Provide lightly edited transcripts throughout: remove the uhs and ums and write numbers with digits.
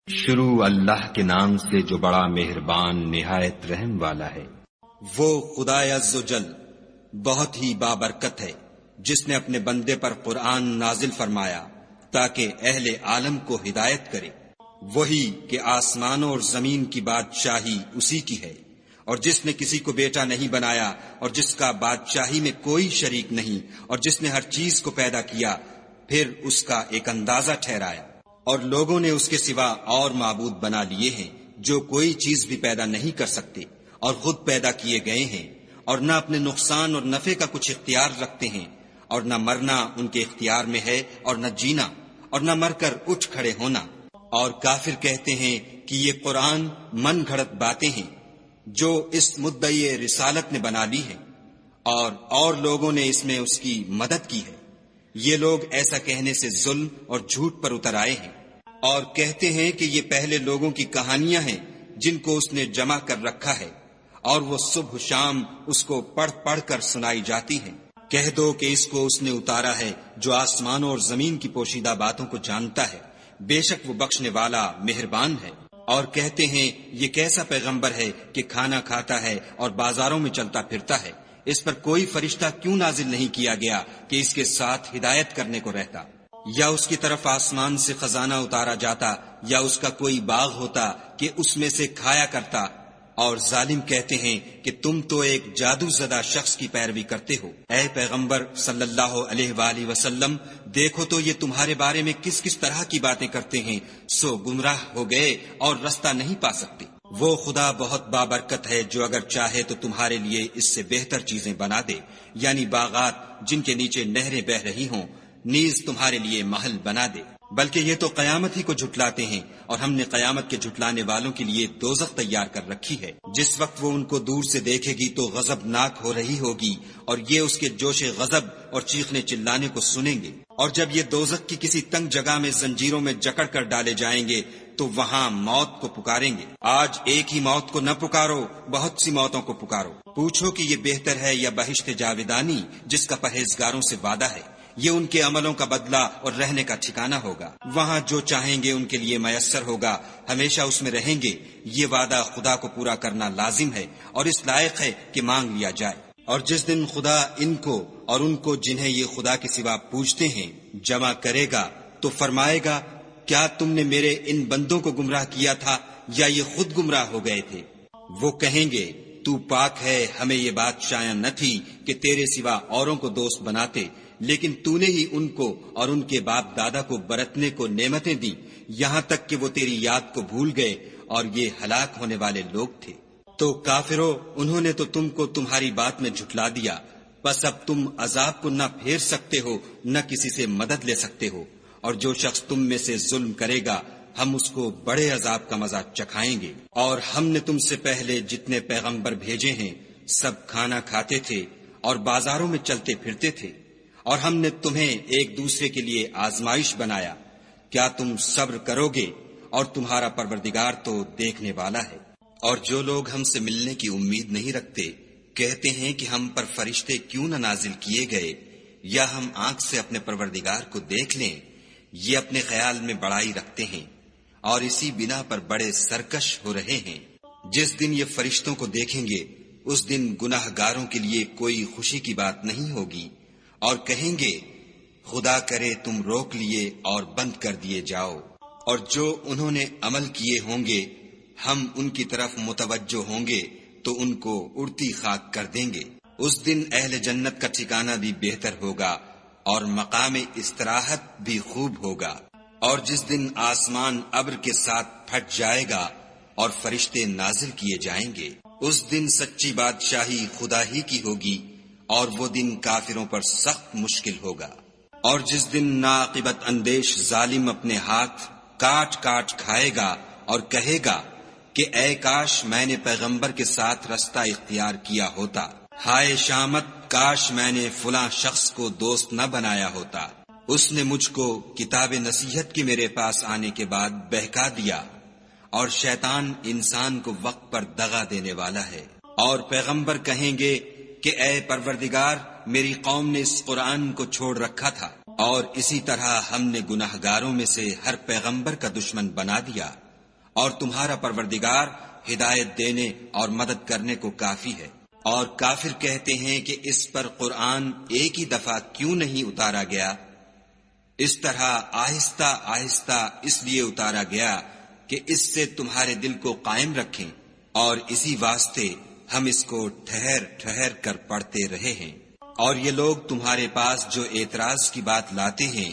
شروع اللہ کے نام سے جو بڑا مہربان نہایت رحم والا ہے۔ وہ خدائے عز و جل بہت ہی بابرکت ہے جس نے اپنے بندے پر قرآن نازل فرمایا تاکہ اہل عالم کو ہدایت کرے۔ وہی کہ آسمانوں اور زمین کی بادشاہی اسی کی ہے، اور جس نے کسی کو بیٹا نہیں بنایا اور جس کا بادشاہی میں کوئی شریک نہیں، اور جس نے ہر چیز کو پیدا کیا پھر اس کا ایک اندازہ ٹھہرایا، اور لوگوں نے اس کے سوا اور معبود بنا لیے ہیں جو کوئی چیز بھی پیدا نہیں کر سکتے اور خود پیدا کیے گئے ہیں، اور نہ اپنے نقصان اور نفع کا کچھ اختیار رکھتے ہیں، اور نہ مرنا ان کے اختیار میں ہے اور نہ جینا، اور نہ مر کر اٹھ کھڑے ہونا۔ اور کافر کہتے ہیں کہ یہ قرآن من گھڑت باتیں ہیں جو اس مدعی رسالت نے بنا لی ہے، اور لوگوں نے اس میں اس کی مدد کی ہے۔ یہ لوگ ایسا کہنے سے ظلم اور جھوٹ پر اتر آئے ہیں، اور کہتے ہیں کہ یہ پہلے لوگوں کی کہانیاں ہیں جن کو اس نے جمع کر رکھا ہے، اور وہ صبح شام اس کو پڑھ پڑھ کر سنائی جاتی ہیں۔ کہہ دو کہ اس کو اس نے اتارا ہے جو آسمانوں اور زمین کی پوشیدہ باتوں کو جانتا ہے، بے شک وہ بخشنے والا مہربان ہے۔ اور کہتے ہیں یہ کیسا پیغمبر ہے کہ کھانا کھاتا ہے اور بازاروں میں چلتا پھرتا ہے، اس پر کوئی فرشتہ کیوں نازل نہیں کیا گیا کہ اس کے ساتھ ہدایت کرنے کو رہتا؟ یا اس کی طرف آسمان سے خزانہ اتارا جاتا، یا اس کا کوئی باغ ہوتا کہ اس میں سے کھایا کرتا۔ اور ظالم کہتے ہیں کہ تم تو ایک جادو زدہ شخص کی پیروی کرتے ہو۔ اے پیغمبر صلی اللہ علیہ وآلہ وسلم، دیکھو تو یہ تمہارے بارے میں کس کس طرح کی باتیں کرتے ہیں، سو گمراہ ہو گئے اور رستہ نہیں پا سکتے۔ وہ خدا بہت بابرکت ہے جو اگر چاہے تو تمہارے لیے اس سے بہتر چیزیں بنا دے، یعنی باغات جن کے نیچے نہریں بہہ رہی ہوں، نیز تمہارے لیے محل بنا دے۔ بلکہ یہ تو قیامت ہی کو جھٹلاتے ہیں، اور ہم نے قیامت کے جھٹلانے والوں کے لیے دوزخ تیار کر رکھی ہے۔ جس وقت وہ ان کو دور سے دیکھے گی تو غضبناک ہو رہی ہوگی، اور یہ اس کے جوش غضب اور چیخنے چلانے کو سنیں گے۔ اور جب یہ دوزخ کی کسی تنگ جگہ میں زنجیروں میں جکڑ کر ڈالے جائیں گے تو وہاں موت کو پکاریں گے۔ آج ایک ہی موت کو نہ پکارو، بہت سی موتوں کو پکارو۔ پوچھو کہ یہ بہتر ہے یا بہشت جاودانی جس کا پرہیزگاروں سے وعدہ ہے، یہ ان کے عملوں کا بدلہ اور رہنے کا ٹھکانہ ہوگا۔ وہاں جو چاہیں گے ان کے لیے میسر ہوگا، ہمیشہ اس میں رہیں گے۔ یہ وعدہ خدا کو پورا کرنا لازم ہے اور اس لائق ہے کہ مانگ لیا جائے۔ اور جس دن خدا ان کو اور ان کو جنہیں یہ خدا کے سوا پوجتے ہیں جمع کرے گا تو فرمائے گا، کیا تم نے میرے ان بندوں کو گمراہ کیا تھا یا یہ خود گمراہ ہو گئے تھے؟ وہ کہیں گے، تو پاک ہے، ہمیں یہ بات شایع نہ تھی کہ تیرے سوا اوروں کو دوست بناتے، لیکن تو نے ہی ان کو اور ان کے باپ دادا کو برتنے کو نعمتیں دی، یہاں تک کہ وہ تیری یاد کو بھول گئے، اور یہ ہلاک ہونے والے لوگ تھے۔ تو کافرو، انہوں نے تو تم کو تمہاری بات میں جھٹلا دیا، بس اب تم عذاب کو نہ پھیر سکتے ہو نہ کسی سے مدد لے سکتے ہو، اور جو شخص تم میں سے ظلم کرے گا ہم اس کو بڑے عذاب کا مزہ چکھائیں گے۔ اور ہم نے تم سے پہلے جتنے پیغمبر بھیجے ہیں سب کھانا کھاتے تھے اور بازاروں میں چلتے پھرتے تھے، اور ہم نے تمہیں ایک دوسرے کے لیے آزمائش بنایا، کیا تم صبر کرو گے؟ اور تمہارا پروردگار تو دیکھنے والا ہے۔ اور جو لوگ ہم سے ملنے کی امید نہیں رکھتے کہتے ہیں کہ ہم پر فرشتے کیوں نہ نازل کیے گئے، یا ہم آنکھ سے اپنے پروردگار کو دیکھ لیں۔ یہ اپنے خیال میں بڑائی رکھتے ہیں اور اسی بنا پر بڑے سرکش ہو رہے ہیں۔ جس دن یہ فرشتوں کو دیکھیں گے اس دن گناہ گاروں کے لیے کوئی خوشی کی بات نہیں ہوگی، اور کہیں گے، خدا کرے تم روک لیے اور بند کر دیے جاؤ۔ اور جو انہوں نے عمل کیے ہوں گے ہم ان کی طرف متوجہ ہوں گے تو ان کو اڑتی خاک کر دیں گے۔ اس دن اہل جنت کا ٹھکانہ بھی بہتر ہوگا اور مقام استراحت بھی خوب ہوگا۔ اور جس دن آسمان ابر کے ساتھ پھٹ جائے گا اور فرشتے نازل کیے جائیں گے، اس دن سچی بادشاہی خدا ہی کی ہوگی، اور وہ دن کافروں پر سخت مشکل ہوگا۔ اور جس دن ناعاقبت اندیش ظالم اپنے ہاتھ کاٹ کاٹ کھائے گا اور کہے گا کہ اے کاش میں نے پیغمبر کے ساتھ رستہ اختیار کیا ہوتا، ہائے شامت، کاش میں نے فلاں شخص کو دوست نہ بنایا ہوتا، اس نے مجھ کو کتاب نصیحت کی میرے پاس آنے کے بعد بہکا دیا۔ اور شیطان انسان کو وقت پر دغا دینے والا ہے۔ اور پیغمبر کہیں گے کہ اے پروردگار، میری قوم نے اس قرآن کو چھوڑ رکھا تھا، اور اسی طرح ہم نے گناہگاروں میں سے ہر پیغمبر کا دشمن بنا دیا۔ اور تمہارا پروردگار ہدایت دینے اور مدد کرنے کو کافی ہے۔ اور کافر کہتے ہیں کہ اس پر قرآن ایک ہی دفعہ کیوں نہیں اتارا گیا؟ اس طرح آہستہ آہستہ اس لیے اتارا گیا کہ اس سے تمہارے دل کو قائم رکھیں، اور اسی واسطے ہم اس کو ٹھہر ٹھہر کر پڑھتے رہے ہیں۔ اور یہ لوگ تمہارے پاس جو اعتراض کی بات لاتے ہیں،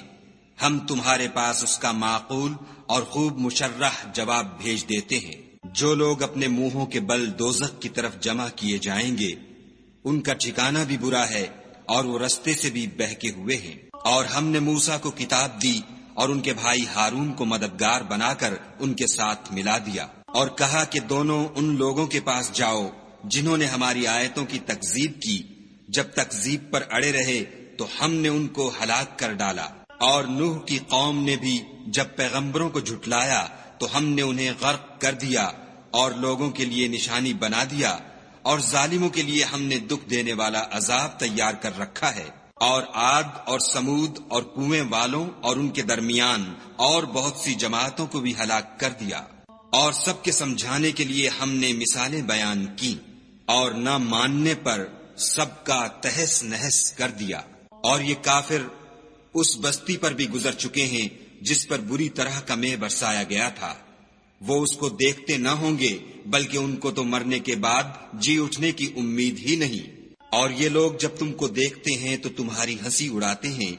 ہم تمہارے پاس اس کا معقول اور خوب مشرح جواب بھیج دیتے ہیں۔ جو لوگ اپنے منہوں کے بل دوزخ کی طرف جمع کیے جائیں گے، ان کا ٹھکانہ بھی برا ہے اور وہ رستے سے بھی بہکے ہوئے ہیں۔ اور ہم نے موسیٰ کو کتاب دی اور ان کے بھائی ہارون کو مددگار بنا کر ان کے ساتھ ملا دیا، اور کہا کہ دونوں ان لوگوں کے پاس جاؤ جنہوں نے ہماری آیتوں کی تکذیب کی۔ جب تکذیب پر اڑے رہے تو ہم نے ان کو ہلاک کر ڈالا۔ اور نوح کی قوم نے بھی جب پیغمبروں کو جھٹلایا تو ہم نے انہیں غرق کر دیا اور لوگوں کے لیے نشانی بنا دیا، اور ظالموں کے لیے ہم نے دکھ دینے والا عذاب تیار کر رکھا ہے۔ اور عاد اور سمود اور کنویں والوں اور ان کے درمیان اور بہت سی جماعتوں کو بھی ہلاک کر دیا، اور سب کے سمجھانے کے لیے ہم نے مثالیں بیان کی، اور نہ ماننے پر سب کا تہس نہس کر دیا۔ اور یہ کافر اس بستی پر بھی گزر چکے ہیں جس پر بری طرح کا مے برسایا گیا تھا۔ وہ اس کو دیکھتے نہ ہوں گے، بلکہ ان کو تو مرنے کے بعد جی اٹھنے کی امید ہی نہیں۔ اور یہ لوگ جب تم کو دیکھتے ہیں تو تمہاری ہنسی اڑاتے ہیں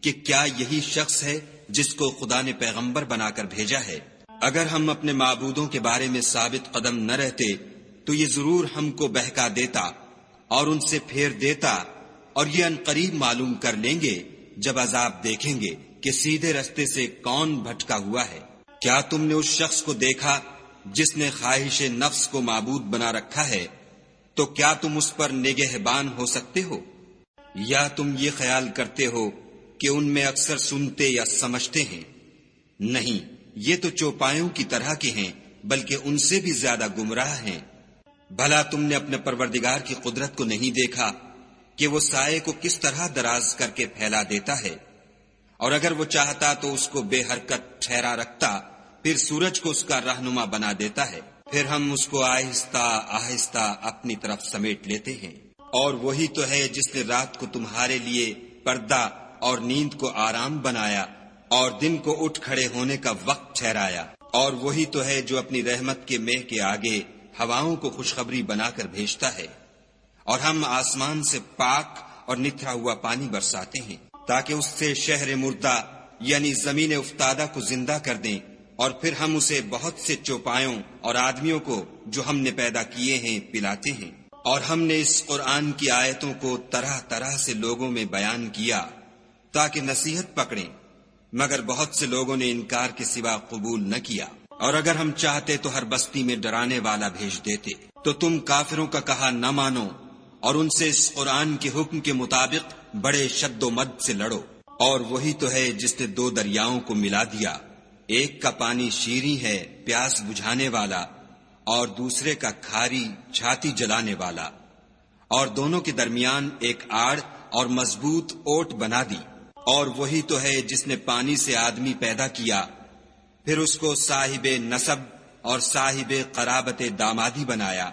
کہ کیا یہی شخص ہے جس کو خدا نے پیغمبر بنا کر بھیجا ہے؟ اگر ہم اپنے معبودوں کے بارے میں ثابت قدم نہ رہتے تو یہ ضرور ہم کو بہکا دیتا اور ان سے پھیر دیتا، اور یہ عنقریب معلوم کر لیں گے جب عذاب دیکھیں گے کہ سیدھے رستے سے کون بھٹکا ہوا ہے۔ کیا تم نے اس شخص کو دیکھا جس نے خواہش نفس کو معبود بنا رکھا ہے؟ تو کیا تم اس پر نگہبان ہو سکتے ہو؟ یا تم یہ خیال کرتے ہو کہ ان میں اکثر سنتے یا سمجھتے ہیں؟ نہیں، یہ تو چوپایوں کی طرح کے ہیں، بلکہ ان سے بھی زیادہ گمراہ ہیں۔ بھلا تم نے اپنے پروردگار کی قدرت کو نہیں دیکھا کہ وہ سائے کو کس طرح دراز کر کے پھیلا دیتا ہے؟ اور اگر وہ چاہتا تو اس کو بے حرکت ٹھہرا رکھتا، پھر سورج کو اس کا رہنما بنا دیتا ہے، پھر ہم اس کو آہستہ آہستہ اپنی طرف سمیٹ لیتے ہیں۔ اور وہی تو ہے جس نے رات کو تمہارے لیے پردہ اور نیند کو آرام بنایا اور دن کو اٹھ کھڑے ہونے کا وقت ٹھہرایا۔ اور وہی تو ہے جو اپنی رحمت کے مہ کے آگے ہواؤں کو خوشخبری بنا کر بھیجتا ہے، اور ہم آسمان سے پاک اور نتھرا ہوا پانی برساتے ہیں تاکہ اس سے شہر مردہ یعنی زمین افتادہ کو زندہ کر دیں، اور پھر ہم اسے بہت سے چوپایوں اور آدمیوں کو جو ہم نے پیدا کیے ہیں پلاتے ہیں۔ اور ہم نے اس قرآن کی آیتوں کو طرح طرح سے لوگوں میں بیان کیا تاکہ نصیحت پکڑیں، مگر بہت سے لوگوں نے انکار کے سوا قبول نہ کیا۔ اور اگر ہم چاہتے تو ہر بستی میں ڈرانے والا بھیج دیتے، تو تم کافروں کا کہا نہ مانو اور ان سے اس قرآن کے حکم کے مطابق بڑے شد و مد سے لڑو۔ اور وہی تو ہے جس نے دو دریاؤں کو ملا دیا، ایک کا پانی شیریں ہے پیاس بجھانے والا، اور دوسرے کا کھاری چھاتی جلانے والا، اور دونوں کے درمیان ایک آڑ اور مضبوط اوٹ بنا دی۔ اور وہی تو ہے جس نے پانی سے آدمی پیدا کیا، پھر اس کو صاحب نسب اور صاحب قرابت دامادی بنایا۔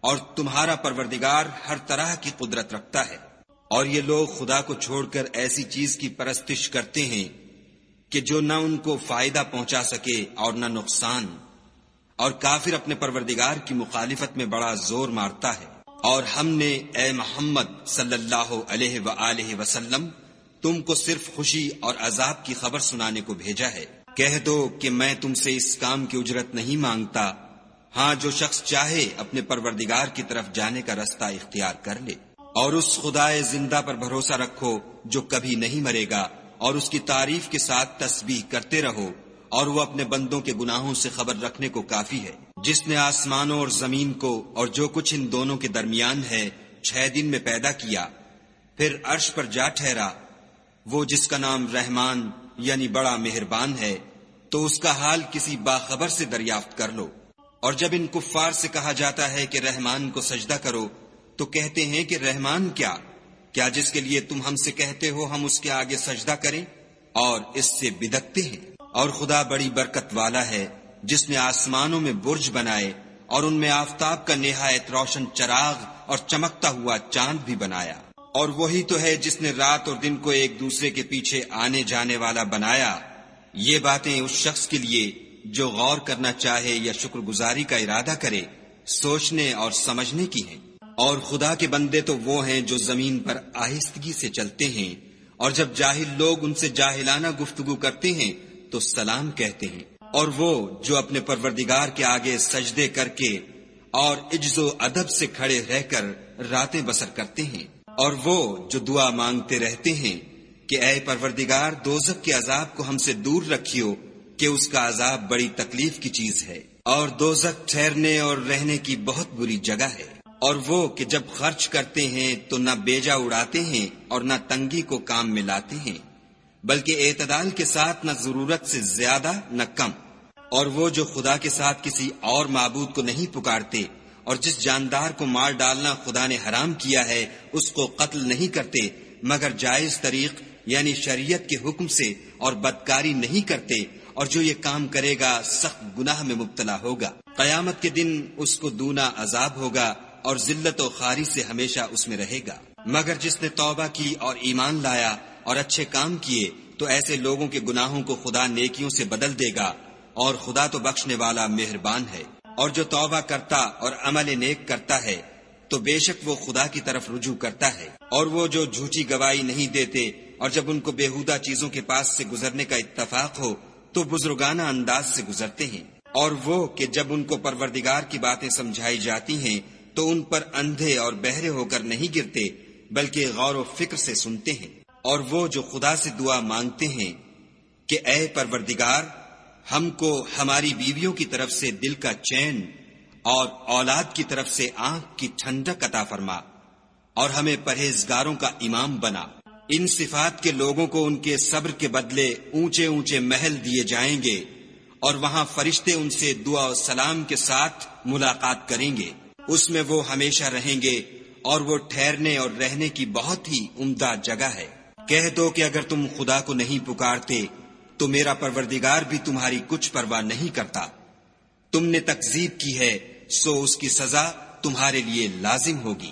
اور تمہارا پروردگار ہر طرح کی قدرت رکھتا ہے۔ اور یہ لوگ خدا کو چھوڑ کر ایسی چیز کی پرستش کرتے ہیں کہ جو نہ ان کو فائدہ پہنچا سکے اور نہ نقصان، اور کافر اپنے پروردگار کی مخالفت میں بڑا زور مارتا ہے۔ اور ہم نے اے محمد صلی اللہ علیہ وآلہ وسلم تم کو صرف خوشی اور عذاب کی خبر سنانے کو بھیجا ہے۔ کہہ دو کہ میں تم سے اس کام کی اجرت نہیں مانگتا، ہاں جو شخص چاہے اپنے پروردگار کی طرف جانے کا رستہ اختیار کر لے۔ اور اس خدائے زندہ پر بھروسہ رکھو جو کبھی نہیں مرے گا، اور اس کی تعریف کے ساتھ تسبیح کرتے رہو، اور وہ اپنے بندوں کے گناہوں سے خبر رکھنے کو کافی ہے۔ جس نے آسمانوں اور زمین کو اور جو کچھ ان دونوں کے درمیان ہے 6 دن میں پیدا کیا، پھر عرش پر جا ٹھہرا، وہ جس کا نام رحمان یعنی بڑا مہربان ہے، تو اس کا حال کسی باخبر سے دریافت کر لو۔ اور جب ان کفار سے کہا جاتا ہے کہ رحمان کو سجدہ کرو تو کہتے ہیں کہ رحمان کیا جس کے لیے تم ہم سے کہتے ہو ہم اس کے آگے سجدہ کریں، اور اس سے بدکتے ہیں۔ اور خدا بڑی برکت والا ہے، جس نے آسمانوں میں برج بنائے اور ان میں آفتاب کا نہایت روشن چراغ اور چمکتا ہوا چاند بھی بنایا، اور وہی تو ہے جس نے رات اور دن کو ایک دوسرے کے پیچھے آنے جانے والا بنایا۔ یہ باتیں اس شخص کے لیے جو غور کرنا چاہے یا شکر گزاری کا ارادہ کرے سوچنے اور سمجھنے کی ہیں۔ اور خدا کے بندے تو وہ ہیں جو زمین پر آہستگی سے چلتے ہیں، اور جب جاہل لوگ ان سے جاہلانہ گفتگو کرتے ہیں تو سلام کہتے ہیں، اور وہ جو اپنے پروردگار کے آگے سجدے کر کے اور عجز و ادب سے کھڑے رہ کر راتیں بسر کرتے ہیں، اور وہ جو دعا مانگتے رہتے ہیں کہ اے پروردگار دوزخ کے عذاب کو ہم سے دور رکھیو کہ اس کا عذاب بڑی تکلیف کی چیز ہے، اور دوزخ ٹھہرنے اور رہنے کی بہت بری جگہ ہے۔ اور وہ کہ جب خرچ کرتے ہیں تو نہ بیجا اڑاتے ہیں اور نہ تنگی کو کام میں لاتے ہیں، بلکہ اعتدال کے ساتھ نہ ضرورت سے زیادہ نہ کم۔ اور وہ جو خدا کے ساتھ کسی اور معبود کو نہیں پکارتے، اور جس جاندار کو مار ڈالنا خدا نے حرام کیا ہے اس کو قتل نہیں کرتے مگر جائز طریق یعنی شریعت کے حکم سے، اور بدکاری نہیں کرتے، اور جو یہ کام کرے گا سخت گناہ میں مبتلا ہوگا۔ قیامت کے دن اس کو دونا عذاب ہوگا اور ذلت و خواری سے ہمیشہ اس میں رہے گا۔ مگر جس نے توبہ کی اور ایمان لایا اور اچھے کام کیے تو ایسے لوگوں کے گناہوں کو خدا نیکیوں سے بدل دے گا، اور خدا تو بخشنے والا مہربان ہے۔ اور جو توبہ کرتا اور عمل نیک کرتا ہے تو بے شک وہ خدا کی طرف رجوع کرتا ہے۔ اور وہ جو جھوٹی گواہی نہیں دیتے اور جب ان کو بےہودہ چیزوں کے پاس سے گزرنے کا اتفاق ہو تو بزرگانہ انداز سے گزرتے ہیں۔ اور وہ کہ جب ان کو پروردگار کی باتیں سمجھائی جاتی ہیں تو ان پر اندھے اور بہرے ہو کر نہیں گرتے بلکہ غور و فکر سے سنتے ہیں۔ اور وہ جو خدا سے دعا مانگتے ہیں کہ اے پروردگار ہم کو ہماری بیویوں کی طرف سے دل کا چین اور اولاد کی طرف سے آنکھ کی ٹھنڈک عطا فرما، اور ہمیں پرہیزگاروں کا امام بنا۔ ان صفات کے لوگوں کو ان کے صبر کے بدلے اونچے اونچے محل دیے جائیں گے، اور وہاں فرشتے ان سے دعا و سلام کے ساتھ ملاقات کریں گے، اس میں وہ ہمیشہ رہیں گے، اور وہ ٹھہرنے اور رہنے کی بہت ہی عمدہ جگہ ہے۔ کہہ دو کہ اگر تم خدا کو نہیں پکارتے تو میرا پروردگار بھی تمہاری کچھ پرواہ نہیں کرتا۔ تم نے تکذیب کی ہے سو اس کی سزا تمہارے لیے لازم ہوگی۔